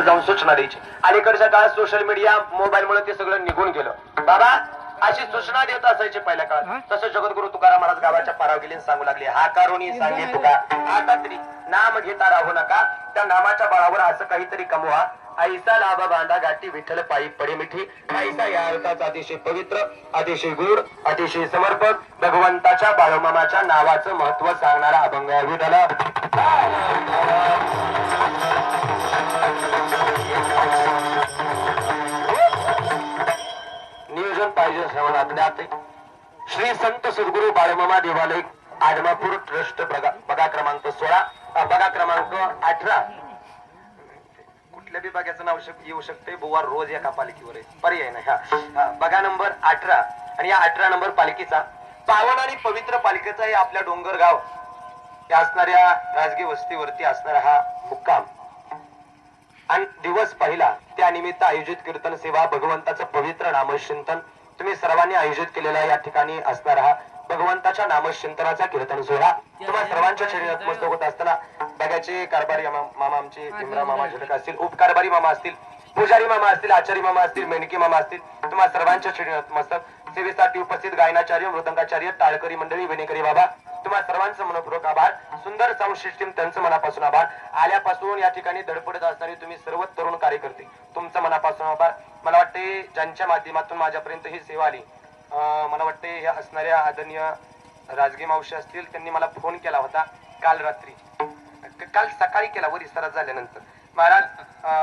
जाऊन सूचना द्यायची. अलीकडच्या काळात सोशल मीडिया मोबाईल मुळे ते सगळं निघून गेलं. बाबा अशी सूचना देत असायची पहिल्या काळात. तसं जगद्गुरु तुकाराम महाराज गावाच्या पाराव गेले सांगू लागले, हा कारुणी सांगे तुका आता तरी नाम घेता राहू नका, त्या नामाच्या बळावर असं काहीतरी कमवा. ऐसा लाभ बांधा गाठी विठ्ठल पायी पडे मिठी. ऐसा या अर्थाचा अतिशय पवित्र, अतिशय गुढ, अतिशय समर्पक भगवंताच्या बाळूमामाच्या नावाचं महत्व सांगणारा अभंग विठ्ठल. नियोजन पाहिजे श्रवणात. श्री संत सद्गुरु बाळूमामा देवालय आडमापूर ट्रस्ट बघा क्रमांक 16, बघा क्रमांक 18. कुठल्या विभागाचं नाव येऊ शकते बुवा, रोज एका पालिकेवर आहे, पर्याय नाही. हा बघा नंबर 18. आणि या 18 नंबर पालिकेचा पावन आणि पवित्र पालिकेचा हे आपल्या डोंगरगाव या असणाऱ्या राजगी वस्तीवरती असणारा हा मुक्काम. आणि दिवस पहिला त्यानिमित्त आयोजित कीर्तन सेवा, भगवंताचं पवित्र नामचिंतन तुम्ही सर्वांनी आयोजित केलेला या ठिकाणी असणारा हा भगवंताच्या नामचिंतनाचा कीर्तन सोहळा तुम्हाला सर्वांच्या शरीरात नतमस्तक होत असताना बघायचे कारभारी मामा आमचे भीमराव मामा झटक असतील, उपकारभारी मामा असतील, पुजारी मामा असतील, आचारी मामा असतील, मेनकी मामा असतील, तुम्हाला सर्वांच्या शरीरात नतमस्तक. सेवेसाठी उपस्थित गायनाचार्य, मृदंगाचार्य, टाळकरी मंडळी, विनेकरी बाबा तुम्हाला सर्वांचं मनपूर्वक आभार. सुंदर साऊंड सिस्टीम त्यांचं मनापासून आभार. आल्यापासून या ठिकाणी धडपडत असणारे तुम्ही सर्व तरुण कार्यकर्ते तुमचं मनापासून आभार. मला वाटते ज्यांच्या माध्यमातून माझ्यापर्यंत ही सेवा आली, मला वाटते ह्या असणाऱ्या आदरणीय राजगी मावशी असतील, त्यांनी मला फोन केला होता काल रात्री, काल सकाळी केला वर इसारा झाल्यानंतर. महाराज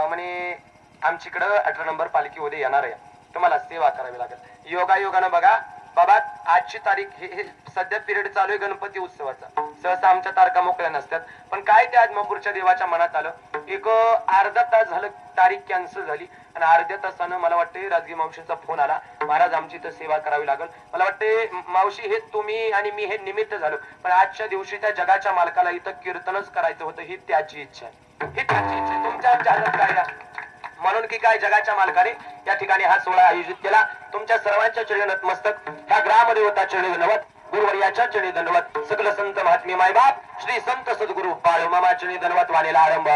म्हणे आमच्याकडं 18 नंबर पालखी उद्या येणार आहे, तुम्हाला सेवा करावी लागेल. योगायोगानं बघा बाबा आजची तारीख हे सध्या पिरियड चालू आहे गणपती उत्सवाचा. सहसा आमच्या तारखा मोकळ्या नसतात, पण काय ते आदमापूरच्या देवाच्या मनात आलं. एक अर्धा तास झालं तारीख कॅन्सल झाली आणि अर्ध्या तासानं मला वाटते राजगी मावशीचा फोन आला, महाराज आमची इथं सेवा करावी लागेल. मला वाटते मावशी हे तुम्ही आणि मी हे निमित्त झालो, पण आजच्या दिवशी त्या जगाच्या मालकाला इथं कीर्तनच करायचं होतं, ही त्याची इच्छा आहे, ही त्याची इच्छा आहे. तुमच्या जागत काय म्हणून की काय जगाच्या मालकाने या ठिकाणी हा सोहळा आयोजित केला. तुमच्या सर्वांच्या चरणी नतमस्तक. ह्या ग्रामदेवता चरणी धन्यवाद, गुरुवर्याच्या चरणी धन्यवाद, सकल संत महात्मे मायबाप श्री संत सद्गुरु बाळूमामा चरणी धन्यवाद. वाणीला आरंभ.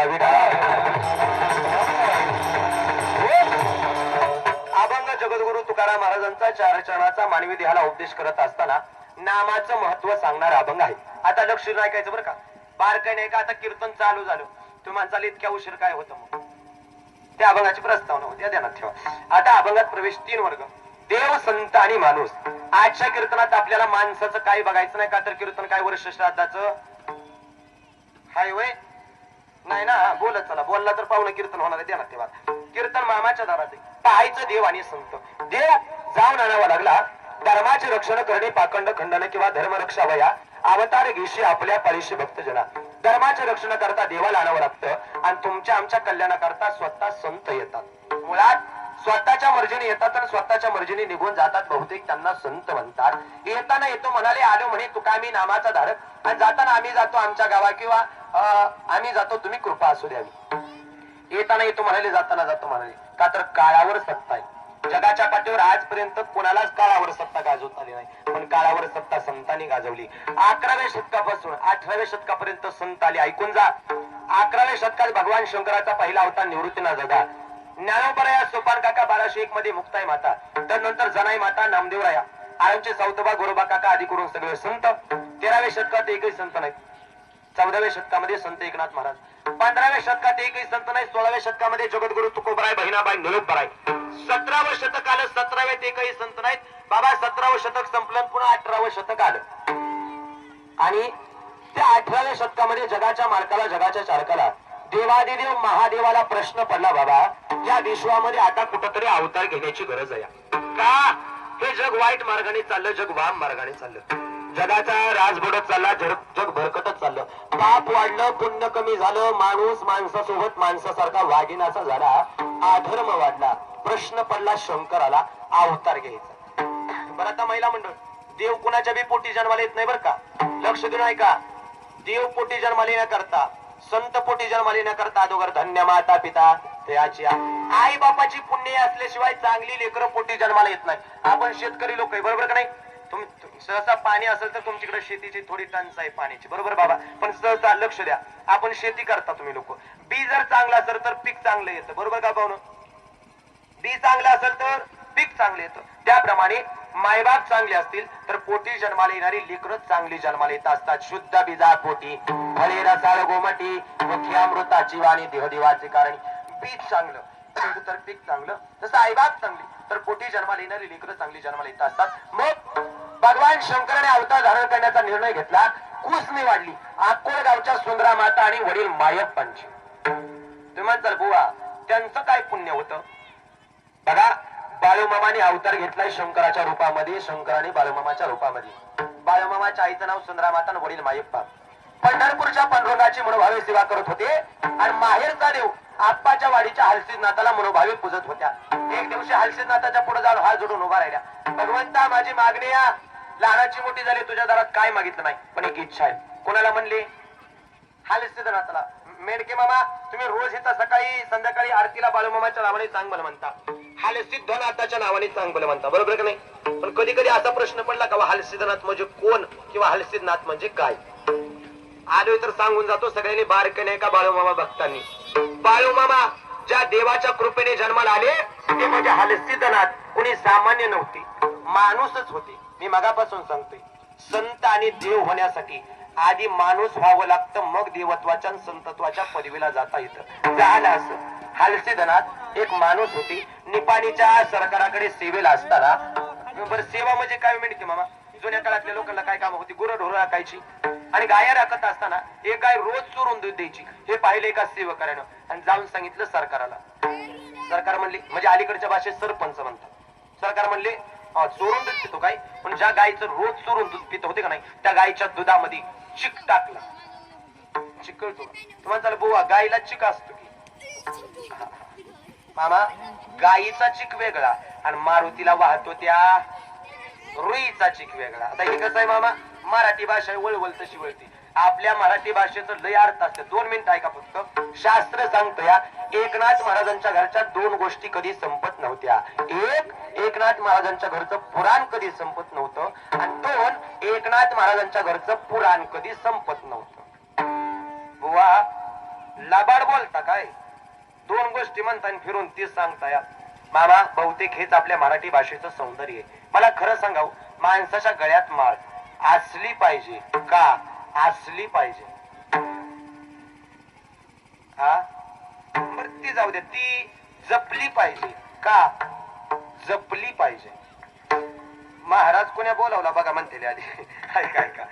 अभंग जगद्गुरु तुकाराम महाराजांचा 4 चरणाचा मानवी देहाला उपदेश करत असताना नामाचं महत्व सांगणारा अभंग आहे. आता लक्ष ऐकायचं बरं का, बार काय नाही का. आता कीर्तन चालू झालं, तुम्ही म्हणताल इतक्या उशीर काय होतं, मग त्या अभंगाची प्रस्तावना होती, ध्यानात ठेवा. आता अभंगात प्रवेश 3 वर्ग, देव, संत आणि माणूस. आजच्या कीर्तनात आपल्याला माणसाचं काही बघायचं नाही का, तर कीर्तन काय वर्ष श्राद्धाचं हाय वय नाही ना. बोलत चला, बोलला तर पाहुणं कीर्तन होणार आहे, ध्यानात ठेवा. कीर्तन मामाच्या दारात आहे, पाहायचं देव आणि संत. देव जाऊन आणावा लागला, धर्माचे रक्षण करणे पाखंड खंडन किंवा धर्मरक्षा वया अवतार घेशी आपल्या पाळीशी भक्तजना. धर्माचे रक्षण करता देवाला आणावं लागतं आणि तुमच्या आमच्या कल्याणाकरता स्वतः संत येतात. मुळात स्वतःच्या मर्जीने येतात आणि स्वतःच्या मर्जीने निघून जातात. बहुतेक त्यांना संत म्हणतात. येताना येतो म्हणाले, आलो म्हणे तुका मी नामाचा धारक, आणि जाताना आम्ही जातो आमच्या गावा किंवा आम्ही जातो तुम्ही कृपा असू द्यावी. येताना येतो म्हणाले, जाताना जातो म्हणाले, का तर काळावर सत्ता आहे. जगाच्या पाठीवर आजपर्यंत कोणालाच काळावर सत्ता गाजवता आली नाही, पण काळावर सत्ता संतांनी गाजवली. 11व्या शतकापासून 18व्या शतकापर्यंत संत आले. ऐकून जा. 11व्या शतकात भगवान शंकराचा पहिला अवतार निवृत्तीनाथ झाला. ज्ञानोबराया सोपान काका 1201 मध्ये मुक्ताई माता, तर नंतर जनाई माता, नामदेवराया, आळंदचे सावतबा, गोरोबा काका आदी करून सगळे संत. 13व्या शतकात एकही संत नाही. 14व्या शतकामध्ये संत एकनाथ महाराज. 15व्या शतकात एकही संत नाही. 16व्या शतकामध्ये जगद्गुरु तुकोबराय, बहिणाबाई, निरोपराय. 17वं शतक आलं, 17व्यात एकही संत नाहीत. बाबा 17वं शतक संपलं, पुन्हा 18वं शतक आलं आणि त्या 18व्या शतकामध्ये जगाच्या मालकाला, जगाच्या चालकाला, देवादिदेव महादेवाला प्रश्न पडला, बाबा या विश्वामध्ये आता कुठंतरी अवतार घेण्याची गरज आहे का? हे जग वाईट मार्गाने चाललं, जग वाम मार्गाने चाललं, जगाचा राज बुडत चालला, जग भरकटत चाललं, पाप वाढलं, पुण्य कमी झालं, माणूस माणसासोबत माणसासारखा वागिनाचा झाला, अधर्म वाढला. प्रश्न पडला शंकराला, अवतार घ्यायचा. बरं आता महिला मंडळ, देव कुणाच्या बी पोटी जन्माला येत नाही बरं का, लक्ष देऊन ऐका. देव पोटी जन्माला येण्याकरता, संत पोटी जन्माला येण्याकरता अगोदर धन्य माता पिता त्याची आई बापाची पुण्य असल्याशिवाय चांगली लेकरं पोटी जन्माला येत नाही. आपण शेतकरी लोक आहे, बरोबर का नाही? तुम्ही सहसा पाणी असेल तर तुमच्याकडे शेतीची थोडी टंचाई पाण्याची, बरोबर बाबा, पण सहसा लक्ष द्या. आपण शेती करता तुम्ही लोक, बी जर चांगला असेल तर पीक चांगलं येतं. बरोबर का पाहुणं? बी चांगलं असेल तर पीक चांगलं येतं. त्याप्रमाणे मायबाप चांगले असतील तर पोटी जन्माला येणारी लेकरच चांगली जन्माला येत असतात. शुद्ध बीजा पोटी फळे रसाळ गोमटी मुखी अमृताची वाणी देहदेवाचे कारण. बीज चांगलं तर पीक चांगलं, तसं आईबाप चांगली तर पोटी जन्माला येणारी लेकरं चांगली जन्माला येत असतात. मग भगवान शंकराने अवतार धारण करण्याचा निर्णय घेतला. कुसनी वाढली अक्कोळ गावच्या सुंदरा माता आणि वडील मायप्पांची. तुम्ही म्हणताल बुवा त्यांचं काय पुण्य होतं? बघा, बाळूमामाने अवतार घेतलाय शंकराच्या रूपामध्ये, शंकराने बाळूमामाच्या रूपामध्ये. बाळूमामाच्या आईचं नाव सुंदरा माता आणि वडील मायप्पा. पंढरपूरच्या पांडुरंगाची मनोभावे सेवा करत होते आणि माहेरचा देव आप्पाच्या वाडीच्या हलसीनाथाला मनोभावे पूजत होत्या. एक दिवशी हलसीनाथाच्या पुढे जाऊन हात जोडून उभा राहिल्या. भगवंता, माझी मागणी या लहानाची मोठी झाली, तुझ्या दारात काय मागितलं नाही, पण एक इच्छा आहे. कोणाला म्हणले? हलसीनाथाला. मेडके मामा, तुम्ही रोज इथं सकाळी संध्याकाळी आरतीला बाळूमामाच्या नावाने चांगलं म्हणता, हलसिद्धनाथाच्या नावाने चांगलं म्हणता, बरोबर का नाही? पण कधी कधी असा प्रश्न पडला का हलसिद्धनाथ म्हणजे कोण किंवा हलसिद्धनाथ म्हणजे काय? आलोय तर सांगून जातो सगळ्यांनी, बारक नाही का बाळूमामा भक्तांनी. बाळूमामा ज्या देवाच्या कृपेने जन्माला आले ते म्हणजे हलसिद्धनाथ. कुणी सामान्य नव्हते, माणूसच होते. मी मगापासून सांगतोय, संत आणि देव होण्यासाठी आधी माणूस व्हावं लागतं, मग देवत्वाच्या संतत्वाच्या पदवीला जाता येतं. झालं असं. हलसिद्धनाथ एक माणूस होती. निपाणीच्या सरकाराकडे सेवेला असताना, बरं सेवा म्हणजे काय मिळते मामा? जुन्या काळातल्या लोकांना काय काम होती? गुरंढोरं राखायची आणि गाया राखत असताना एक गाय रोज चोरून दूध द्यायची. हे पाहिले एका सेवकाने आणि जाऊन सांगितलं सरकाराला. सरकार म्हणले, म्हणजे अलीकडच्या भाषेत सरपंच म्हणतात. सरकार म्हणले चोरून दूध पितो काय, पण ज्या गायचं रोज चोरून दूध पित होते का नाही त्या गायच्या दुधामध्ये चिक टाकला. चिक कळतो तुम्हाला? बुवा गायला चिक असतो की मामा? गायीचा चिक वेगळा आणि मारुतीला वाहतो त्या रुईचा चिक वेगळा. आता हे कसं आहे मामा, मराठी भाषा वळवल तशी वळती. आपल्या मराठी भाषेचं लय अर्थ असते. 2 मिनिट ऐका फक्त. शास्त्र सांगतो या एकनाथ महाराजांच्या घरच्या 2 गोष्टी कधी संपत नव्हत्या. एक, एकनाथ महाराजांच्या घरचं पुराण कधी संपत नव्हतं आणि 2, एकनाथ महाराजांच्या घरचं पुराण कधी संपत नव्हतं. बुवा लबाड बोलता काय? 2 गोष्टी म्हणता आणि फिरून 30 सांगता या मामा. बहुतेक हेच आपल्या मराठी भाषेचं सौंदर्य आहे. मला खरं सांगाव, माणसाच्या गळ्यात माळ असली पाहिजे का? असली पाहिजे. हा बरं, ती जाऊ दे, ती जपली पाहिजे का? जपली पाहिजे. महाराज कोण्या बोलावला बघा म्हणते आधी. ऐका ऐका,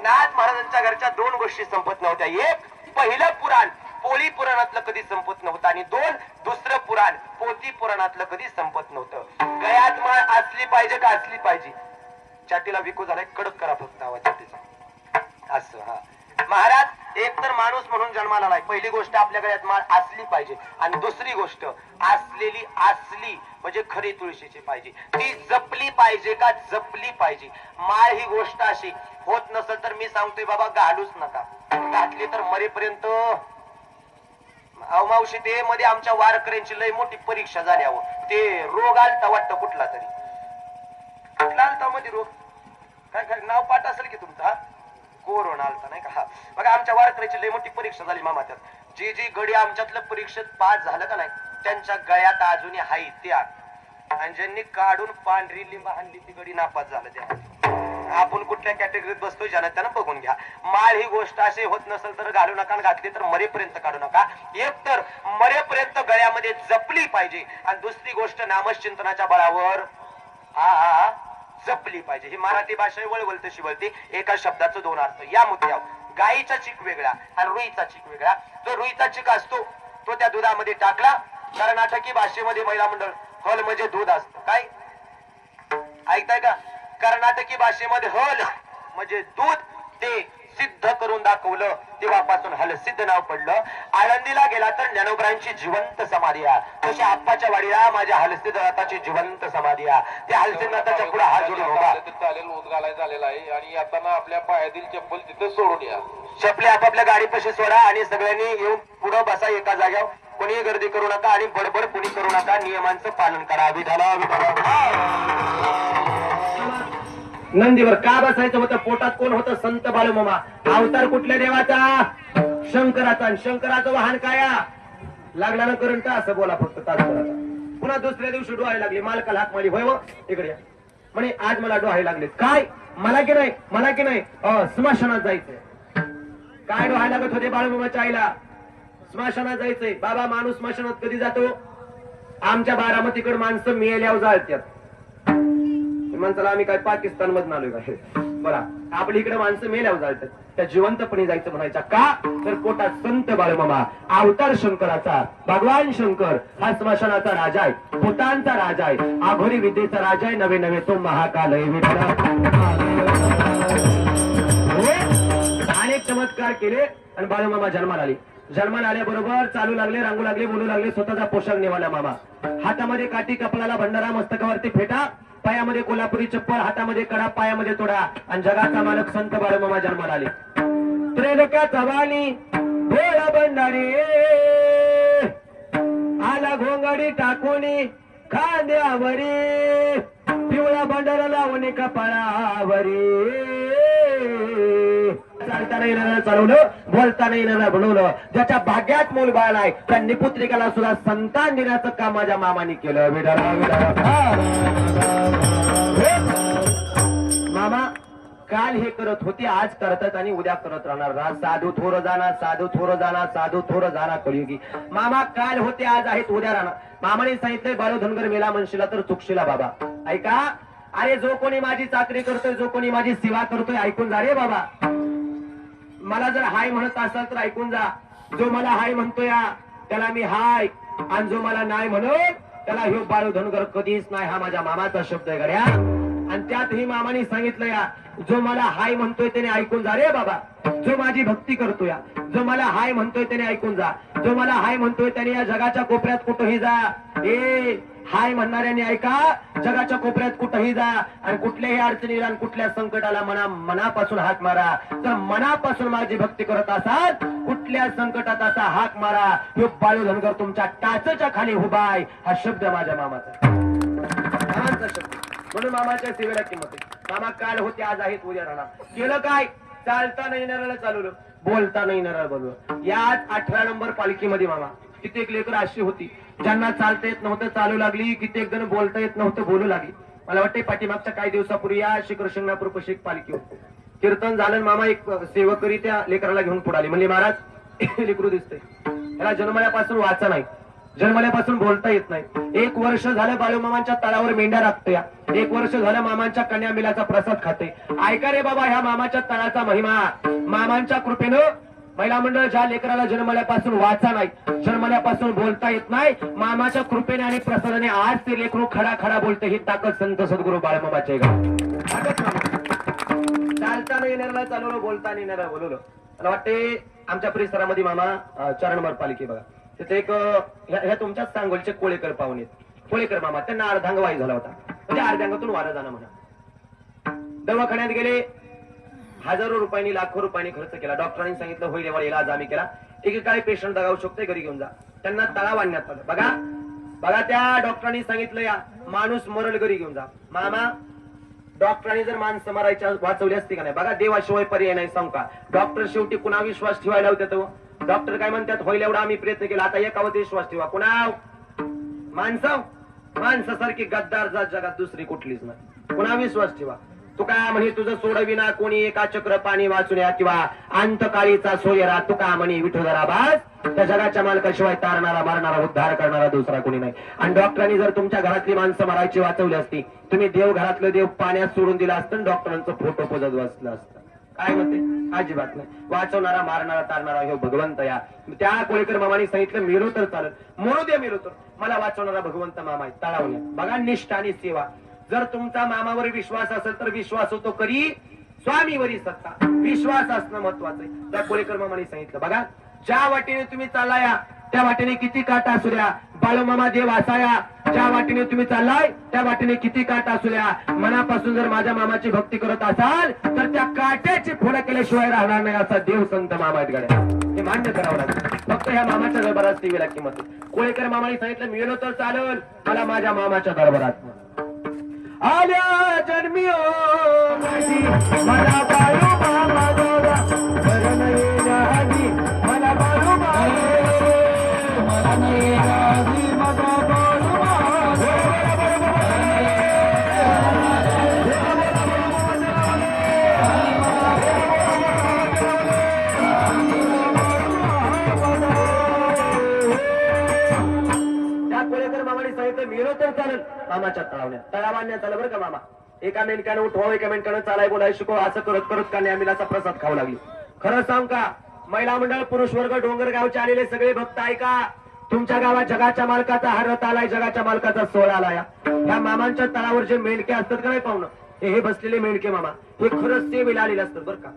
नाथ महाराजांच्या घरच्या 2 गोष्टी संपत नव्हत्या. एक, पहिलं पुराण पोळी पुराणातलं कधी संपत नव्हतं आणि 2, दुसरं पुराण पोथी पुराणातलं कधी संपत नव्हतं. गळ्यात माळ असली पाहिजे का? असली पाहिजे. छातीला विकू झालाय, कडक करा फक्त आवाज छातीचा. असं हा महाराज, एक तर माणूस म्हणून जन्माला आलाय, पहिली गोष्ट आपल्या गळ्यात माळ असली पाहिजे आणि दुसरी गोष्ट असलेली असली म्हणजे खरी तुळशीची पाहिजे. ती जपली पाहिजे का? जपली पाहिजे. माळ ही गोष्ट अशी होत नसेल तर मी सांगतोय बाबा घालूच नका. घातली तर मरेपर्यंत. मावशी ते मध्ये आमच्या वारकऱ्यांची लय मोठी परीक्षा झाली. ते रोग आलता वाटतं कुठला तरी. कुठला आलता मध्ये रोग? काय काय नाव पाठ असेल की तुमचा? कोरोना आलता नाही का? बघा आमच्या वारकऱ्याची लय मोठी परीक्षा झाली मामा. त्यात जी जी गडी आमच्यातलं परीक्षेत पास झालं का नाही त्यांच्या गळ्यात अजूनही हाई त्या, आणि ज्यांनी काढून पांढरी लिंब आणली ती गडी नापास झालं. त्या आपण कुठल्या कॅटेगरीत बसतोय ज्यानं त्यानं बघून घ्या. माळ ही गोष्ट अशी होत नसेल तर घालू नका, घातली तर मरेपर्यंत काढू नका. एक तर मरेपर्यंत गळ्यामध्ये जपली पाहिजे आणि दुसरी गोष्ट नामचिंतनाच्या बळावर जपली पाहिजे. ही मराठी भाषा वळवल तशी वळते. एका शब्दाचं 2 अर्थ. या मुद्द्यावर गायीचा चिक वेगळा आणि रुईचा चिक वेगळा. जो रुईचा चिक असतो तो त्या दुधामध्ये टाकला. कर्नाटकी भाषेमध्ये महिला मंडळ हल म्हणजे दूध असतं. काय ऐकताय का? कर्नाटकी भाषेमध्ये हल म्हणजे दूध. ते सिद्ध करून दाखवलं तेव्हापासून हलसिद्ध नाव पडलं. आळंदीला गेला तर ज्ञानोबरांची जिवंत समाधी आहे, तशी आप्पाच्या वाडीला माझ्या हलसिद्धनाथाची जिवंत समाधी आहे. त्या हलसिद्धनाथाच्या पुढे हात जोडून उभा चालेल. ऊत घालाय झालेला आहे आणि येताना आपल्या पायातील चप्पल तिथे सोडून या. चपले आपापल्या गाडीपाशी सोडा आणि सगळ्यांनी येऊन पुढे बसा एका जाग्यावर. कोणी गर्दी करू नका आणि बडबड कोणी करू नका. नियमांचं पालन करा. विधाला नंदीवर का बसायचं होतं? पोटात कोण होतं? संत बाळूमामा. अवतार कुठल्या देवाचा? शंकराचा. शंकराचं वाहन काय? लागला ना करंट असं बोला फक्त तासभराचा. पुन्हा दुसऱ्या दिवशी डोहायला लागले, मालकाला हाक मारली, होय हो इकडे या. म्हणे आज मला डोहायला लागले. काय? मला की नाही स्मशानात जायचंय. काय डोहायला लागत होते बाळूमामाच्या आईला? स्मशानात जायचंय. बाबा माणूस स्मशानात कधी जातो? आमच्या बारामतीकडे माणसं मेल्यावर जाळत्यात. म्हणताला आम्ही काय पाकिस्तान मधून आलोय काय? बरा आपल्या इकडे माणसं मेल्यावर जाळतात, त्या जिवंतपणे जायचं म्हणायच्या का? तर पोटात संत बाळूमामा अवतार शंकराचा, भगवान शंकर हा स्मशानाचा राजा आहे, भूतांचा राजा आहे, आघोरी विद्येचा राजा आहे, नवे नवे तो महाकाल आहे. अनेक चमत्कार केले आणि बाळूमामा जन्माला आले. जन्माला आल्याबरोबर चालू लागले, रांगू लागले, बोलू लागले, स्वतःचा पोशाख निवाला मामा. हातामध्ये काठी, कपलाला भंडारा, मस्तकावरती फेटा, पायामध्ये कोल्हापुरी चप्पल, हातामध्ये कडा, पायामध्ये तोडा आणि जगाचा मालक संत बाळूमामा जन्माला आले. त्रिलोक्याचा वाणी भोळा भंडारी आला घोंगडी टाकून खांद्यावरी, पिवळा भंडारा लावून कपाळावरी. चालता नाही येणार चालवलं, बोलता नाही येणार बनवलं. ज्याच्या भाग्यात मूल बाळ आहे त्या निपुत्रिकाला सुद्धा संतान देण्याचं काम माझ्या मामाने केलं. मामा काल हे करत होते, आज करतात आणि उद्या करत राहणार. साधू थोर जाणार, साधू थोर जाणार, साधू थोर जाणार कलियुगी. मामा काल होते, आज आहेत, उद्या राहणार. मामाने सांगितलंय बाळू धनगर मेला म्हणशीला तर चुकशीला बाबा. ऐका, अरे जो कोणी माझी चाकरी करतोय, जो कोणी माझी सेवा करतोय, ऐकून जा रे बाबा. मला जर हाय म्हणत असाल तर ऐकून जा. जो मला हाय म्हणतोय त्याला मी हाय, आणि जो मला नाही म्हणत त्याला ह्यो बाळू धनगर कधीच नाही. हा माझ्या मामाचा शब्द आहे गड्या. आणि त्यातही मामाने सांगितलं या, जो मला हाय म्हणतोय त्याने ऐकून जा रे बाबा. जो माझी भक्ती करतोय, जो मला हाय म्हणतोय त्याने ऐकून जा. जो मला हाय म्हणतोय त्याने या जगाच्या कोपऱ्यात कुठंही जा. ए हाय म्हणणाऱ्याने ऐका, जगाच्या कोपऱ्यात कुठंही जा आणि कुठल्याही अडचणीला आणि कुठल्या संकटाला मनापासून हाक मारा. तर मनापासून माझी भक्ती करत असाल, कुठल्या संकटात असा हाक मारा. हे बाळू धनगर तुमच्या टाचच्या खाली उभा आहे. हा शब्द माझ्या मामाचा, मामाचा शब्द. म्हणून मामाच्या सेवेला किंमत आहे. मामा काल होते, आज आहेत, उद्या राहणार. केलं काय? चालता नाही येणाऱ्याला चालवलं, बोलता नाही येणाऱ्याला बोलवलं. याच 18 नंबर पालखीमध्ये मामा कित्येक लेकर अशी होती ज्यांना चालता येत नव्हतं, चालू लागली. कित्येक जण बोलता येत नव्हतं, बोलू लागली. मला वाटते पाठीमागच्या काही दिवसापूर्वी या शिखरशिंगणापूर पशी एक पालखी होती. कीर्तन झालं, मामा एक सेवकरी त्या लेकराला घेऊन पुढे आली. म्हणले महाराज लेकरू दिसतंय, त्याला जन्मल्यापासून वाचा नाही, जन्मल्यापासून बोलता येत नाही. 1 वर्ष झालं बाळूमामांच्या तळावर मेंढ्या राखतोय, 1 वर्ष झालं मामांच्या कन्या मिलाचा प्रसाद खाते. ऐका रे बाबा, ह्या मामाच्या तळाचा महिमा. मामांच्या कृपेनं महिला मंडळ ज्या लेकराला जन्मल्यापासून वाचा नाही, जन्मल्यापासून बोलता येत नाही, मामाच्या कृपेने आणि प्रसादाने आज ते लेकरू खडा खडा बोलते. ही ताकद संत सद्गुरू बाळूमामाचे चालता नाही येणाऱ्याला चालवलं, बोलता नाही येणाऱ्याला बोलवलं. मला वाटते आमच्या परिसरामध्ये मामा 4 नंबर पालिके बघा, तिथे एक ह्या तुमच्याच सांगोलचे कोळेकर पाहुणे, कोळेकर मामा, त्यांना अर्धांगवायू झाला होता. म्हणजे अर्ध्यांगातून वारा जाणं म्हणा. दवाखान्यात गेले, हजारो रुपयांनी, लाखो रुपयांनी खर्च केला. डॉक्टरांनी सांगितलं होईल एवढा इलाज आम्ही केला. एकेकाळी पेशंट दगावू शकतोय, घरी घेऊन जा. त्यांना तळाव आणण्यात आलं. बघा बघा, त्या डॉक्टरांनी सांगितलं या माणूस मरल, घरी घेऊन जा. मामा डॉक्टरांनी जर माणसं मारायच्या वाचवली असती का नाही? बघा, देवाशिवाय पर्याय नाही. सांगू का, डॉक्टर शेवटी कुणा विश्वास ठेवायला होत्या? डॉक्टर काय म्हणतात, होईल एवढा आम्ही प्रयत्न केला, आता एकावर विश्वास ठेवा. कुणाव? माणसासारखी गद्दार जात जगात दुसरी कुठलीच नाही. कुणा विश्वास ठेवा? तू काय म्हणे, तुझं सोडविना कोणी एका चक्र पाणी वाचूया किंवा अंतकाळीचा सोयरा. तू का म्हणे विठोदरा बास, त्या जगाच्या मालकाशिवाय तारणारा, मारणारा, उद्धार करणारा दुसरा कोणी नाही. आणि डॉक्टरांनी जर तुमच्या घरातली माणसं मारायची वाचवली असती, तुम्ही देव घरातलं देव पाण्यात सोडून दिला असतं, डॉक्टरांचं फोटो पोजत वाचलं असतं. काय म्हणते? अजिबात नाही. वाचवणारा, मारणारा, तारणारा हे भगवंत. या त्या कोळेकर मामाने सांगितलं, मेलो तर चालत, मरू दे मेलो तर, मला वाचवणारा भगवंत मामा आहे. तळावल्या बघा, निष्ठा आणि सेवा. जर तुमचा मामावर विश्वास असेल तर विश्वास होतो करी स्वामीवरी सत्ता. विश्वास असणं महत्वाचं आहे. त्या कोळेकर मामाने सांगितलं, बघा ज्या वाटेने तुम्ही चाललाय त्या वाटेने किती काटा असू द्या, बाळूमामा देव असाया. ज्या वाटेने तुम्ही चाललाय त्या वाटेने किती काटा असू द्या, मनापासून जर माझ्या मामाची भक्ती करत असाल तर त्या काट्याची फोडा केल्याशिवाय राहणार नाही. असा देव संत मामा आहेत गड्या, हे मान्य करावं लागेल. फक्त ह्या मामाच्या दरबारात सेवेला किंमत. कोळेकर मामाने सांगितलं, मिळलो तर चालेल, मला माझ्या मामाच्या दरबारात आल्या जन्मी मला बाळू मामा दोरा, मला बाळू मला त्या कोळेकर मामाने सांगितलं मिळो तर चालेल मामाच्या तळावण्यात तळावाण्यात आलं बरं का मामा. एका मेंढक्यानं उठवावं एका मेंढक्यानं चालाय बोलाय शिकव असं करत करत कान्या आम्हीलाचा प्रसाद खाऊ लागली. खरं सांग का महिला मंडळ पुरुष वर्ग डोंगरगावचे आलेले सगळे भक्त ऐका. तुमच्या गावात जगाच्या मालकाचा हा रथ आलाय, जगाच्या मालकाचा सोहळा आलाय. ह्या मामांच्या तळावर जे मेंढके असतात का नाही पाहुणं, हे बसलेले मेंढके मामा हे खरंच सेवेला आलेले असतात बरं का.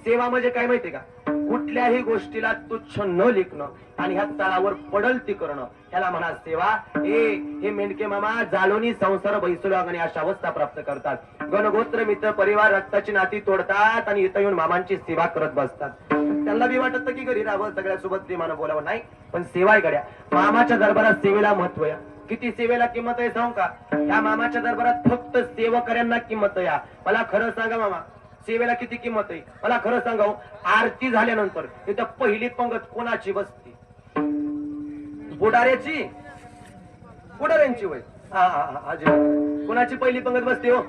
सेवा म्हणजे काय माहितीये का, कुठल्याही गोष्टीला तुच्छ न लेखणं आणि ह्या तळावर पडल ती करणं, ह्याला म्हणा सेवा. हे मेंढके मामा जालोनी संसार बैसुलाग आणि अशा अवस्था प्राप्त करतात. गणगोत्र मित्र परिवार रक्ताची नाती तोडतात आणि इथं येऊन मामांची सेवा करत बसतात. त्यांना बी वाटत की घरी राहावं सगळ्यासोबत प्रेमानं बोलावं, नाही पण सेवा आहे गड्या. मामाच्या दरबारात सेवेला महत्व आहे. किती सेवेला किंमत आहे सांगू का, या मामाच्या दरबारात फक्त सेवकऱ्यांना किंमत आहे. मला खरं सांगा मामा सेवेला किती किंमत आहे मला खरं सांगा. आरती झाल्यानंतर इथं पहिली पंगत कोणाची बसते, बुडाऱ्याची, बुडाऱ्यांची वय कोणाची पहिली पंगत बसते हो,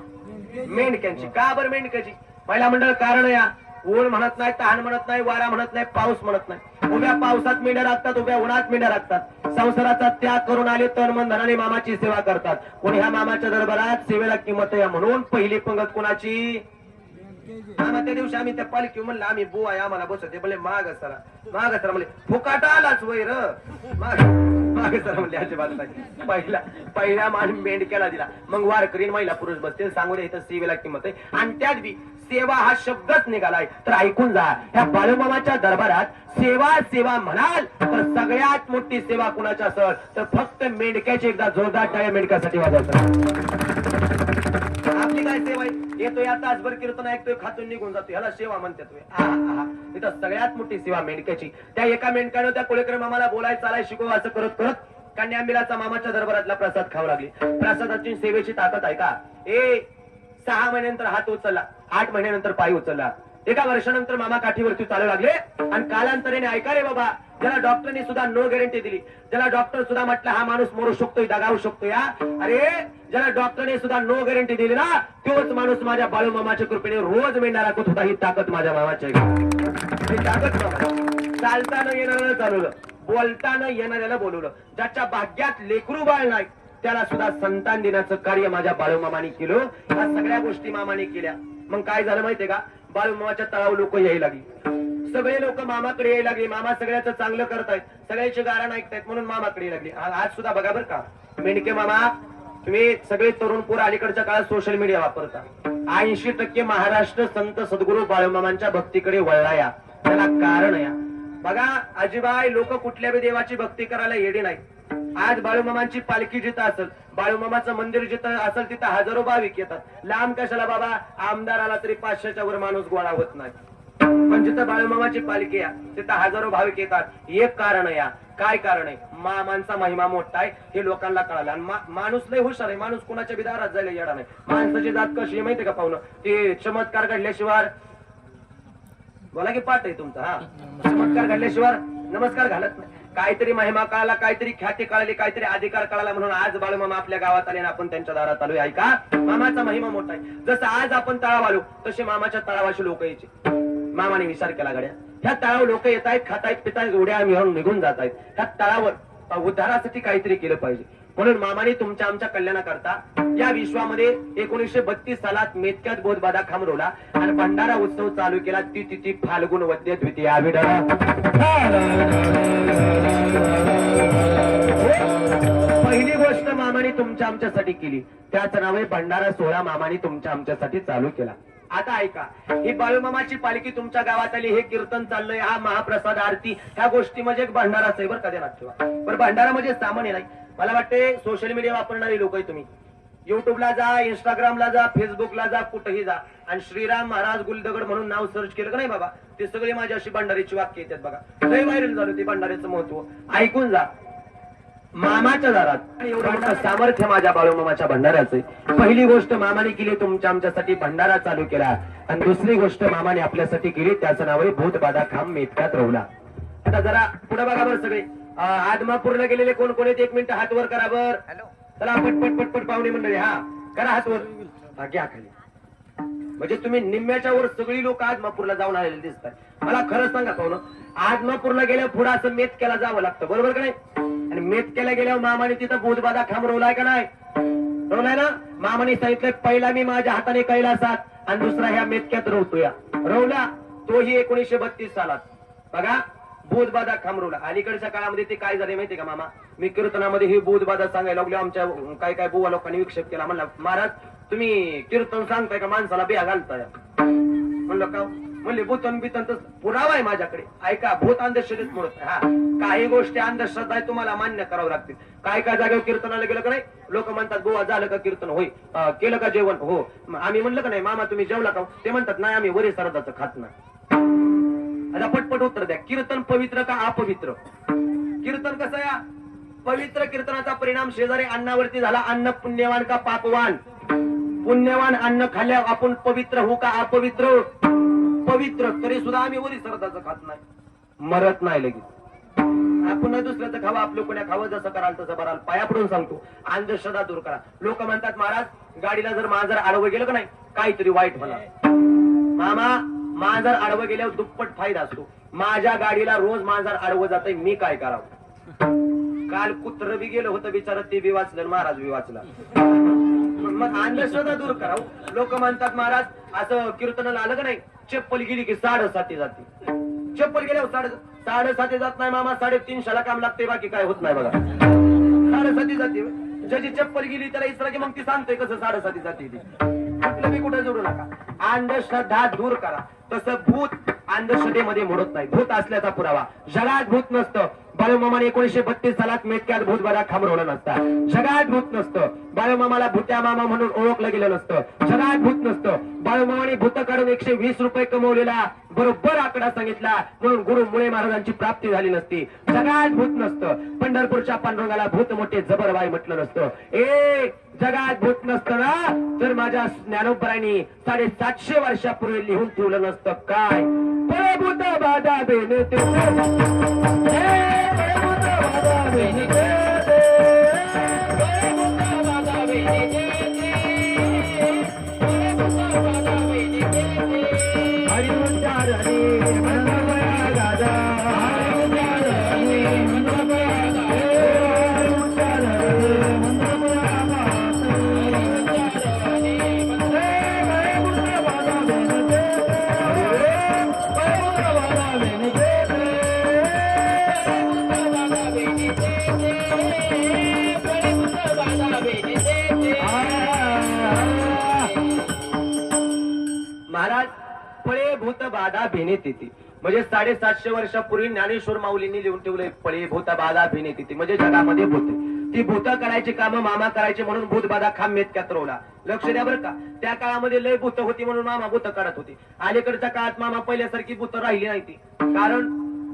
मेंढक्यांची. का बरं मेंढक्याची? महिला मंडळ कारण या ऊन म्हणत नाही, तहान म्हणत नाही, वारा म्हणत नाही, पाऊस म्हणत नाही. उभ्या पावसात मेंढ्या राखतात, उभ्या उन्हात मेंढ्या राखतात. संसाराचा त्याग करून आले तन मन धनाने मामाची सेवा करतात. कोणी ह्या मामाच्या दरबारात सेवेला किंमत आहे म्हणून पहिली पंगत कोणाची. मामा त्या दिवशी आम्ही त्या पालखी म्हणलं आम्ही बुवा आहे आम्हाला बसवते बोले माग सरा म्हणले फुकाटा आलाच वय र माग सरा म्हणले अजिबात नाही. पहिला मान मेंढक्याला दिला, मग वारकरी महिला पुरुष बसते सांगू दे इथं सेवेला किंमत आहे. आणि त्यात बी सेवा हा शब्दच निघालाय तर ऐकून जा. ह्या बाळूमामाच्या दरबारात सेवा सेवा म्हणाल तर सगळ्यात मोठी सेवा कुणाची असेल तर फक्त मेंढक्याची. एकदा जोरदार टाळ्या मेंढक्यासाठी वाजवतात. आपली काय सेवा आहे, येतोय आता तासभर कीर्तन ऐकतोय खातून निघून जातोय, ह्याला सेवा म्हणतात. तिथं सगळ्यात मोठी सेवा मेंढक्याची. त्या एका मेंढक्यानं त्या कोळेकर मामाला बोलाय चालाय शिकव असं करत करत कन्यामिलाचा मामाच्या दरबारातला प्रसाद खाऊ लागली. प्रसादाची सेवेची ताकद आहे का. 6 महिन्यानंतर हात उचलला, 8 महिन्यानंतर पाय उचलला, 1 वर्षानंतर मामा काठीवरती चालू लागले. आणि कालांतराने ऐका रे बाबा, ज्याला डॉक्टरने सुद्धा नो गॅरंटी दिली, ज्याला डॉक्टर सुद्धा म्हटलं हा माणूस मरू शकतोय, दगावू शकतो या, अरे ज्याला डॉक्टरने सुद्धा नो गॅरंटी दिली ना, तोच माणूस माझ्या बाळू मामाच्या कृपेने रोज मेंढा राखत होता. ही ताकद माझ्या मामाची, ही ताकद चालताना येणाऱ्याला चालवलं, बोलताना येणाऱ्याला बोलवलं. ज्याच्या भाग्यात लेकरू बाळ नाही त्याला सुद्धा संतान देण्याचं कार्य माझ्या बाळू मामाने केलं. या सगळ्या गोष्टी मामाने केल्या. मग काय झालं माहितीये का, बाळू मामाच्या तळावर लोक यायला लागली, सगळे लोक मामाकडे यायला लागले. मामा सगळ्याचं चांगलं करतायत, सगळ्याची गारण ऐकतायत म्हणून मामाकडे लागली. आज सुद्धा बघा बरं का मेंढके मामा, तुम्ही सगळे तरुण पोर अलीकडच्या काळात सोशल मीडिया वापरता. 80% महाराष्ट्र संत सद्गुरू बाळूमामांच्या भक्तीकडे वळला या. त्याला कारण या बघा आजीबाई, लोक कुठल्या बी देवाची भक्ती करायला येडी नाही. आज बाळूमामांची पालखी जिथं असेल, बाळूमामाचं मंदिर जिथं असेल तिथं हजारो भाविक येतात. लांब कशाला बाबा, आमदार आला तरी 500च्या वर माणूस गोळा होत नाही. पण जिथं बाळूमामाची पालखी आहे तिथं हजारो भाविक येतात. एक कारण या. काय कारण आहे, मामांचा महिमा मोठा आहे हे लोकांना कळालं. आणि माणूस लय हुशार आहे, माणूस कुणाच्या बिदारात जायला येणार नाही. माणसाची जात कशी आहे माहितीये का पाहुणं, ते चमत्कार घडल्याशिवाय बोला की पाठ आहे तुमचा, हा चमत्कार घडल्याशिवाय नमस्कार घालत नाही. काहीतरी महिमा कळाला, काहीतरी ख्याती कळाली, काहीतरी अधिकार कळाला म्हणून आज बाळूमामा आपल्या गावात आले आणि आपण त्यांच्या दारात आलोय. ऐका, मामाचा महिमा मोठा आहे. जसं आज आपण तळाव आलो तसे मामाच्या तळावाशी लोक यायचे. मामाने विचार केला गड्या, ह्या तळाव लोक येत आहेत, खातायत पितायत, उड्या मिळून निघून जात आहेत. ह्या तळावर उद्धारासाठी काहीतरी केलं पाहिजे. म्हणून मामाने तुमच्या आमच्या कल्याणाकरता या विश्वामध्ये 1932 सालात मेतक्यात बोधबाधा खांबरवला आणि भंडारा उत्सव चालू केला. ती तिथी फाल्गुन वद्य द्वितीय आविड. पहिली गोष्ट मामाने तुमच्या आमच्यासाठी केली, त्याचं नाव आहे भंडारा सोहळा. मामाने तुमच्या आमच्यासाठी चालू केला. आता ऐका, ही बाळूमामाची पालखी तुमच्या गावात आली, हे कीर्तन चाललंय, हा महाप्रसाद आरती, ह्या गोष्टी म्हणजे एक भंडाराच आहे बरं का, ध्यानात ठेवा. पण भंडारा म्हणजे सामान्य नाही. मला वाटते सोशल मीडिया वापरणारी लोक आहे तुम्ही, युट्यूबला जा, इंस्टाग्रामला जा, फेसबुकला जा, कुठेही जा आणि श्रीराम महाराज गुलदगड म्हणून नाव सर्च केलं का नाही बाबा, ते सगळे माझी अशी भंडारीची वाक्य येतात बघा. लय व्हायरल झालं ते भंडाऱ्याचं महत्व. ऐकून जा. मामाच्या दारात एवढं मोठं सामर्थ्य माझ्या बाळूमामाच्या भंडाऱ्याचं. पहिली गोष्ट मामाने केली, तुमच्या आमच्यासाठी भंडारा चालू केला. आणि दुसरी गोष्ट मामाने आपल्यासाठी केली, त्याचं नाव आहे भूतबाधा खांब मेतक्यात रोवला. आता जरा पुढे बघा बरं सगळे. आदमापूरला गेलेले कोण कोण आहेत? 1 मिनिट हात वर करा बर. चला पटपट पटपट पाहुणे मंडळी, हा करा हात वर. हा घ्या खाली. म्हणजे तुम्ही निम्म्याच्या वर सगळी लोक आदमापूरला जाऊन आलेले दिसतात. मला खरं सांगा पाहुणं, आदमापूरला गेल्यावर पुढे असं मेतक्याला जावं लागतं, बरोबर का नाही? आणि मेतक्याला गेल्यावर मामाने तिथं भूतबाधा खांबरवलाय का नाही? रवलाय ना? मामाने सांगितलं पहिला मी माझ्या हाताने कैलासात आणि दुसरा ह्या मेतक्यात रवतो. या रवला तोही 1932 सालात. बघा भूतबाधा खांबरवला. अलीकडच्या काळामध्ये ते काय झाले माहितीये का मामा? मी कीर्तनामध्ये ही भूतबाधा सांगायला लागलो. आमच्या काय काय बुवा लोकांनी विक्षेप केला. म्हणला महाराज तुम्ही कीर्तन सांगताय का माणसाला बिया घालताय? म्हणलं का? म्हणले भूतन बितन तर पुरावा आहे माझ्याकडे. ऐका, भूत अंधश्रद्धेत म्हणत हा काही गोष्टी अंधश्रद्धा आहे, तुम्हाला मान्य करावं लागतील. काय काय जागेवर कीर्तनाला गेलं का नाही लोक म्हणतात बुवा झालं का कीर्तन? होय. केलं का जेवण? हो. आम्ही म्हणलं का नाही मामा तुम्ही जेवला का? ते म्हणतात नाही आम्ही वरी सरदाचं खात नाही. आता पटपट उत्तर द्या. कीर्तन पवित्र का अपवित्र? कीर्तन कसं या पवित्र? कीर्तनाचा परिणाम शेजारी अन्नावरती झाला. अन्न पुण्यवान का पापवान? पुण्यवान अन्न खाल्ल्यावर आपण पवित्र होऊ का अपवित्र? पवित्र. तरी सुद्धा आम्ही वरी सरदाचं खात नाही, मरत नाही लगेच. आपण दुसऱ्याचं खावा, आपलं कोण्या खावं, जसं कराल तसं भराल. पाया पडून सांगतो अंधश्रद्धा दूर करा. लोक म्हणतात महाराज गाडीला जर मांजर आडवं गेलं का नाही काहीतरी वाईट होणार. मामा मांजर आडवं गेल्यावर दुप्पट फायदा असतो. माझ्या गाडीला रोज मांजर आडवं जातंय, मी काय करावं? काल कुत्र बी गेलं होतं बिचारं, ते बी वाचलं, महाराज बी वाचला. मग अंधश्रद्धा दूर करावं. लोक म्हणतात महाराज असं कीर्तनाला आलं का नाही चप्पल गेली की 7:30 जाते. चप्पल गेल्यावर 7:30 जात नाही मामा, 3:30 काम लागते, बाकी काय होत नाही बघा. 7:30 जाते. ज्याची चप्पल गेली त्याला इसरा की मग ती सांगते कसं 7:30 जाते ती. कुठलं बी कुठे जोडू नका. अंधश्रद्धा दूर करा. तसं भूत अंधश्रद्धेमध्ये मोडत नाही. भूत असल्याचा पुरावा जगात भूत नसतं. बाळूमामाने 1932 सालात मेतक्यात भूतबाधा खांबरवलं नसतं. जगात भूत नसतं. बाळूमामाला भूत्या मामा म्हणून ओळखलं गेलं नसतं. जगात भूत नसतं. बाळूमामाने भूत काढून 120 रुपये कमवलेला बरोबर आकडा सांगितला म्हणून गुरु मुळे महाराजांची प्राप्ती झाली नसती. जगात भूत नसतं. पंढरपूरच्या पांडुरंगाला भूत मोठे जबरबाई म्हटलं नसतं. जगात भूत नसतं ना तर माझ्या ज्ञानोबरांनी 750 वर्षापूर्वी लिहून ठेवलं नसतं. काय भूत बाधा बेने महाराज पळे भूत बाधा भेनेत येते. म्हणजे 750 वर्षापूर्वी ज्ञानेश्वर माऊलींनी लिहून ठेवलंय पळे भूत बाधा भेनेत येते. म्हणजे जगामध्ये भूत ती भूत करायची कामं मामा करायचे म्हणून भूतबाधा खांब मेतक्यात रवला. लक्ष द्या बरं का. त्या काळामध्ये लय भूत होती म्हणून मामा भूत काढत होते. अलीकडच्या काळात मामा पहिल्यासारखी भूत राहिली नाही ती. कारण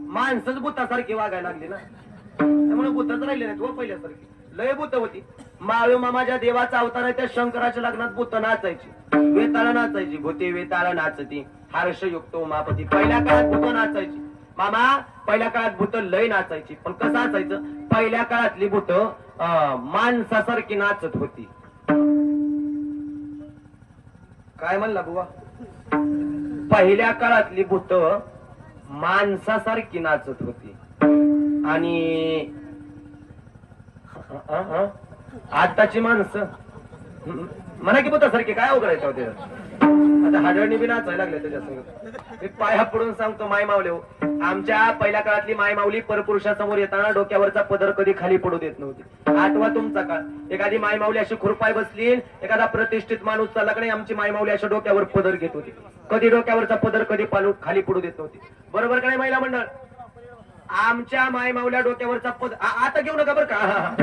माणसंच भूतासारखी वागायला लागली ना, त्यामुळे भूतच राहिले नाहीत व पहिल्यासारखी. लय भूत होती. माळू मामाच्या देवाचा अवतार आहे त्या शंकराच्या लग्नात भूत नाचायची, वेताळ नाचायची. भूते वेताळ नाचती हर्षयुक्त उमापती. पहिल्या काळात भूत नाचायची मामा. पहिल्या काळात भूत लय नाचायची. पण कसं असायचं पहिल्या काळातली भूत माणसासारखी नाचत होती. काय म्हणला बुवा? पहिल्या काळातली भूत माणसासारखी नाचत होती आणि आताची माणसं म्हणा की भूतासारखी काय उघडायचं होते. आता हाडळणी बी नाचायला लागले त्याच्यासंग. मी पाया पडून सांगतो माय माऊली हो, आमच्या पहिल्या काळातली माय माऊली परपुरुषासमोर येताना डोक्यावरचा पदर कधी खाली पडू देत नव्हती. आठवा तुमचा काळ. एखादी माय माऊली अशी खुरपाय बसली, एखादा प्रतिष्ठित माणूस चालला नाही, आमची माय माऊली अशा डोक्यावर पदर घेत होती. कधी डोक्यावरचा पदर कधी खाली पडू देत नव्हती. बरोबर का नाही महिला मंडळ? आमच्या माय माऊल्या डोक्यावरचा पदर आता घेऊ नका बरं का.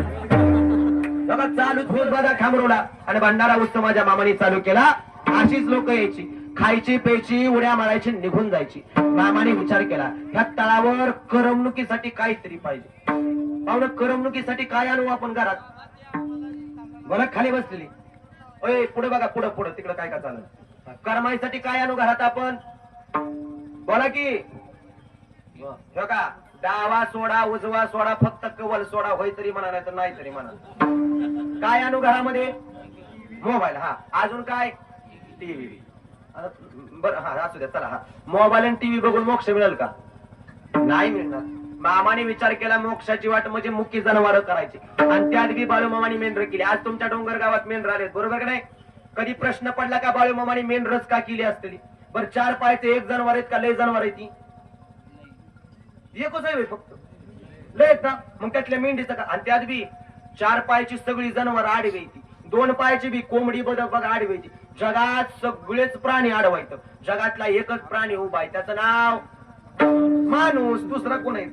चालूच भूतबाधा खांबरवला आणि भंडारा उत्सव माझ्या मामाने चालू केला. अशीच लोक यायची, खायची प्यायची, उड्या मारायची, निघून जायची. मामाने विचार केला ह्या तळावर करमणुकीसाठी काहीतरी पाहिजे. पाहुणं करमणुकीसाठी काय आणू आपण घरात? मला खाली बसलेली ओय पुढे बघा, पुढं पुढं तिकडं काय का चाललं. करमाईसाठी काय आणू घरात आपण? बोला की का डावा सोडा उजवा सोडा फक्त कवल सोडा, होय तरी म्हणा नाही तर नाही तरी म्हणा. काय आणू घरामध्ये? मोबाईल. हा अजून काय? टीव्ही. बरं हा असू द्या चला. हा मोबाईल आणि टीव्ही बघून मोक्ष मिळेल का? नाही मिळणार. मामाने विचार केला मोक्षाची वाट म्हणजे मुख्य जनावर करायची, आणि त्यात बी बाळूमामाने मेंढर केली. आज तुमच्या डोंगर गावात मेंढर आलेत, बरोबर का नाही? कधी प्रश्न पडला का बाळूमामाने मेंढरच का केली असतली? बरं 4 पायचे एक जनावर आहेत का लय जनावर आहे? ती एकच आहे फक्त, लय आहेत ना. मग त्यातल्या मेंढीचं का? आणि त्यात बी 4 पायाची सगळी जनावर आडवी ती, 2 पायाची बी कोंबडी बदक बघा आडवी. जगात सगळेच प्राणी आडवायचं, जगातला एकच प्राणी उभा आहे, त्याचं नाव माणूस. दुसरा कोण आहे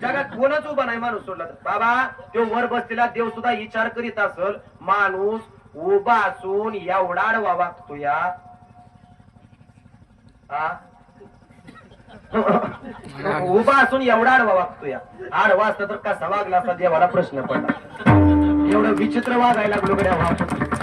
जगात? कोणच उभा नाही माणूस सोडला तर. बाबा तो वर बसलेला देव सुद्धा विचार करीत असल, माणूस उभा असून एवढा आडवा वागतो या. उभा असून एवढा आडवा वागतो या. आडवा असता तर कसा वागला असता देवाला प्रश्न पडला. एवढं विचित्र वागायला लागलो गड्या,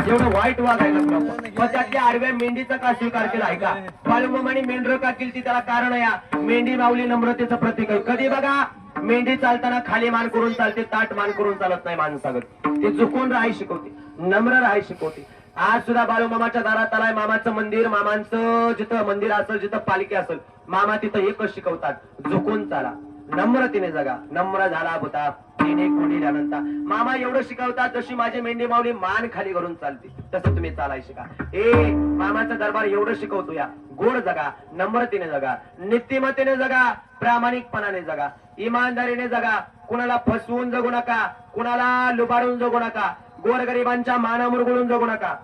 एवढं वाईट वागायला लागलो आपण. मग त्यातल्या आडव्या मेंढीचा का स्वीकार केला आहे का? बाळूमामाने मेंढर का केली ती त्याला कारण या. मेंढी माऊली नम्रतेचं प्रतीक आहे. कधी बघा मेंढी चालताना खाली मान करून चालते, ताट मान करून चालत नाही माणसागत. ते झुकून राहाय शिकवते, नम्र राहाय शिकवते. आज सुद्धा बाळूमामाच्या दारात आलाय मामाचं मंदिर. मामांचं जिथं मंदिर असेल, जिथं पालखी असेल, मामा तिथं एकच शिकवतात, झुकून चाला, नम्रतेने जगा. नम्र झाला होता तिने कोणी अनंता. मामा एवढं शिकवतात जशी माझी मेंढी माऊली मान खाली करून चालते तसं तुम्ही चालाय शिका. मामाचा दरबार एवढं शिकवतो या. गोड जगा, नम्रतेने जगा, नीतिमतेने जगा, प्रामाणिकपणाने जगा, इमानदारीने जगा. कुणाला फसवून जगू नका, कुणाला लुबाडून जगू नका, गोरगरिबांच्या माना मुरगळून जगू नका,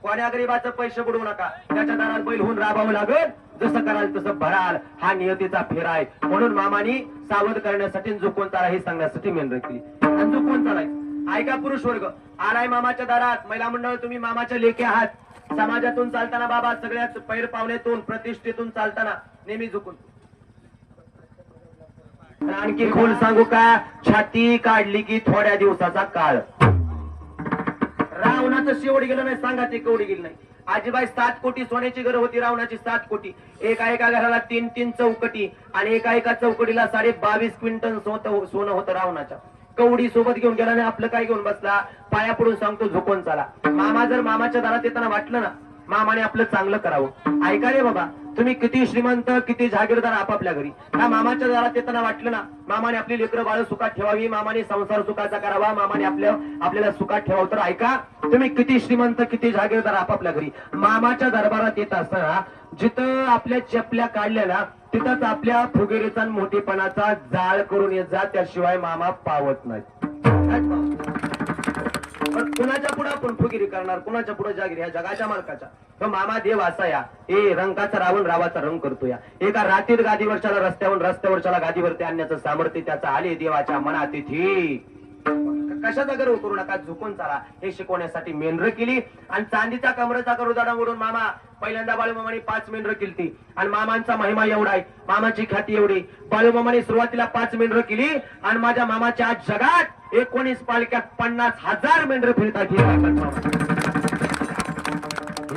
कोण्या गरीबाचं पैसे बुडवू नका. त्याच्या दारात बैल होऊन राबावं लागेल, जसं कराल तसं भराल. हा नियतीचा फेर आहे. म्हणून मामानी सावध करण्यासाठी झुकून चाला हे सांगण्यासाठी मेंढर केली. आणि झुकून चालाय. ऐका पुरुष वर्ग, आलाय मामाच्या दारात. महिला मंडळ तुम्ही मामाच्या लेकी आहात. समाजातून चालताना बाबा सगळ्याच पैर पावण्यातून प्रतिष्ठेतून चालताना नेहमी झुकून. आणखी खोल सांगू का? छाती काढली की थोड्या दिवसाचा काळ. रावणाचं शेवट गेलं नाही, सांगा ते कवडी गेली नाही. आजीबाई 7 कोटी सोन्याची घर होती रावणाची, 7 कोटी. एका घराला 3 चौकटी, आणि एका चौकटीला 22.5 क्विंटल सोनं होतं रावणाच्या. कवडी सोबत घेऊन गेला नाही, आपलं काय घेऊन बसला? पाया पडून सांगतो झुकून चाला. मामा जर मामाच्या दारात येताना वाटलं ना मामाने आपलं चांगलं करावं, ऐका रे बाबा, तुम्ही किती श्रीमंत किती जागीरदार आपापल्या घरी, त्या मामाच्या दारात येताना वाटलं ना मामाने आपली लेकरं बाळ सुखात ठेवावी, मामाने संसार सुखाचा करावा, मामाने आपल्याला सुखात ठेवावं, तर ऐका तुम्ही किती श्रीमंत किती जागीरदार आपापल्या घरी, मामाच्या दरबारात येत असताना जिथं आपल्या चपल्या काढल्या ना तिथंच आपल्या फुगेरीचा मोठेपणाचा जाळ करून येत जा, त्याशिवाय मामा पावत नाही. कुणाच्या पुढे आपण फुगिरी करणार, कुणाच्या पुढे जागीर? ह्या जगाच्या मालकाच्या. तो मामा देव असा या, रंगाचा रावण रावाचा रंग करतो या. एका रात्रीत गादीवरच्याला रस्त्यावरच्याला गादीवरती आणण्याचं सामर्थ्य त्याचं आले देवाच्या मनात. तिथे कशाचा गर्व करू नका, झुकून चाला हे शिकवण्यासाठी मेंढर केली. आणि चांदीचा कमरेचा करुदाडा मोडून मामा पहिल्यांदा बाळूमामाने 5 मेंढर केली. आणि मामांचा महिमा एवढा आहे, मामाची ख्याती एवढी. बाळूमामाने सुरुवातीला 5 मेंढर केली, आणि माझ्या मामाच्या आज जगात 19 पालख्यात 50,000 मेंढर फिरतात. ही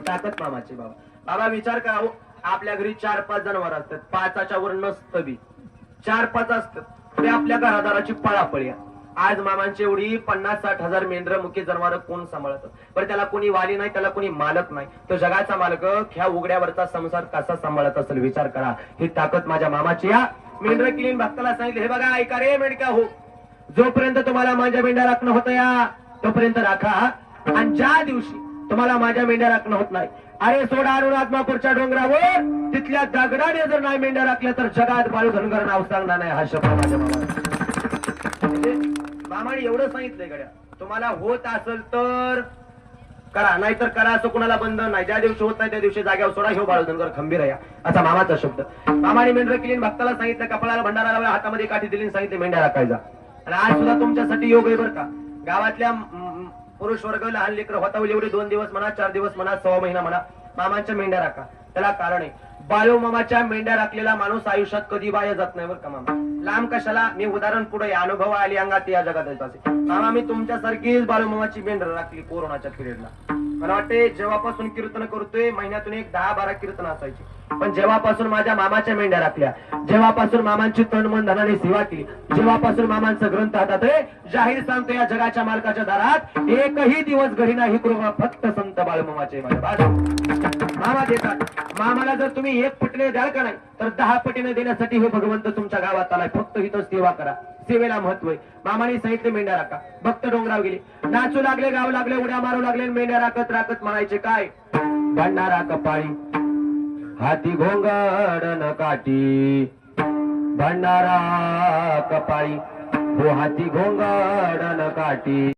ताकद मामाची. बाबा विचार करा, आपल्या घरी 4-5 जनावर असतात, 5च्या वर नसतं बी, 4-5 असतात, ते आपल्या घरादाराची पळापळी. आज मामांची एवढी 50-60 हजार मेंढर मुख्य जनावर कोण सांभाळतं? बरं त्याला कोणी वाली नाही, त्याला कोणी मालक नाही. तो जगाचा मालक ह्या उघड्यावरचा संसार कसा सांभाळत असेल विचार करा. ही ताकद माझ्या मामाची. या मेंढर केली, भक्ताला सांगितलं, हे बघा ऐका रे मेंढका हो, जोपर्यंत तुम्हाला माझ्या मेंढ्या राखणं होतं या तोपर्यंत राखा. आणि ज्या दिवशी तुम्हाला माझ्या मेंढ्या राखणं होत नाही, अरे सोडा आणून आत्मापूरच्या डोंगरावर तिथल्या दगडाने जर नाही मेंढ्या राखल्या तर जगात बाळू धनगर नाव सांगणार नाही. हा शब्द माझ्या मामाने एवढं सांगितलंय गड्या, तुम्हाला होत असेल तर करा, नाहीतर करा, असं कुणाला बंधन नाही. ज्या दिवशी होत नाही त्या दिवशी जाग्यावर सोडा, हे बाळू धनगर खंबीर आहे, असा मामाचा शब्द. मामाने मेंढर केली, भक्ताला सांगितलं, कपाळाला भंडारा लावला, हातामध्ये काठी दिली, सांगितले मेंढ्या राखायचा. आणि आज सुद्धा तुमच्यासाठी योग आहे बरं का. गावातल्या पुरुष वर्ग लहान लेकर होता एवढे 2 दिवस म्हणा, 4 दिवस म्हणा, 1.25 महिना म्हणा, मामाच्या मेंढ्या राखा. त्याला कारण आहे, बाळू मामाच्या मेंढ्या राखलेला माणूस आयुष्यात कधी बाहेर जात नाही बरं का. मामा लांब कशाला, मी उदाहरण पुढे अनुभव आली अंगात या जगात. मामा मी तुमच्यासारखीच बाळू मामाची मेंढर राखली कोरोनाच्या पिरियडला. मला वाटते जेव्हापासून कीर्तन करतोय महिन्यातून एक 10-12 कीर्तन असायची, पण जेव्हापासून माझ्या मामाच्या मेंढ्या राखल्या, जेव्हापासून मामांची तन मन धनाने सेवा केली, जेव्हापासून मामांचं ग्रंथ हातात आहे, जाहीर सांगतो या जगाच्या मालकाच्या दारात एकही दिवस घरी नाही कृपा फक्त संत बाळूमामाचे माझ्या बाजू मामा देतात. मामाला जर तुम्ही 1 पटीने द्याल का नाही तर 10 पटीने देण्यासाठी हे भगवंत तुमच्या गावात आलाय. फक्त इथं सेवा करा, सेवेला महत्व आहे. मामाने सांगितले मेंढ्या राखा. भक्त डोंगराव गेले, नाचू लागले, गाव लागले, उड्या मारू लागले, मेंढ्या राखत राखत म्हणायचे काय, भंडारा कपाळी हाती घोंगड काठी, भंडारा कपाळी हो हाती घोंगड काठी.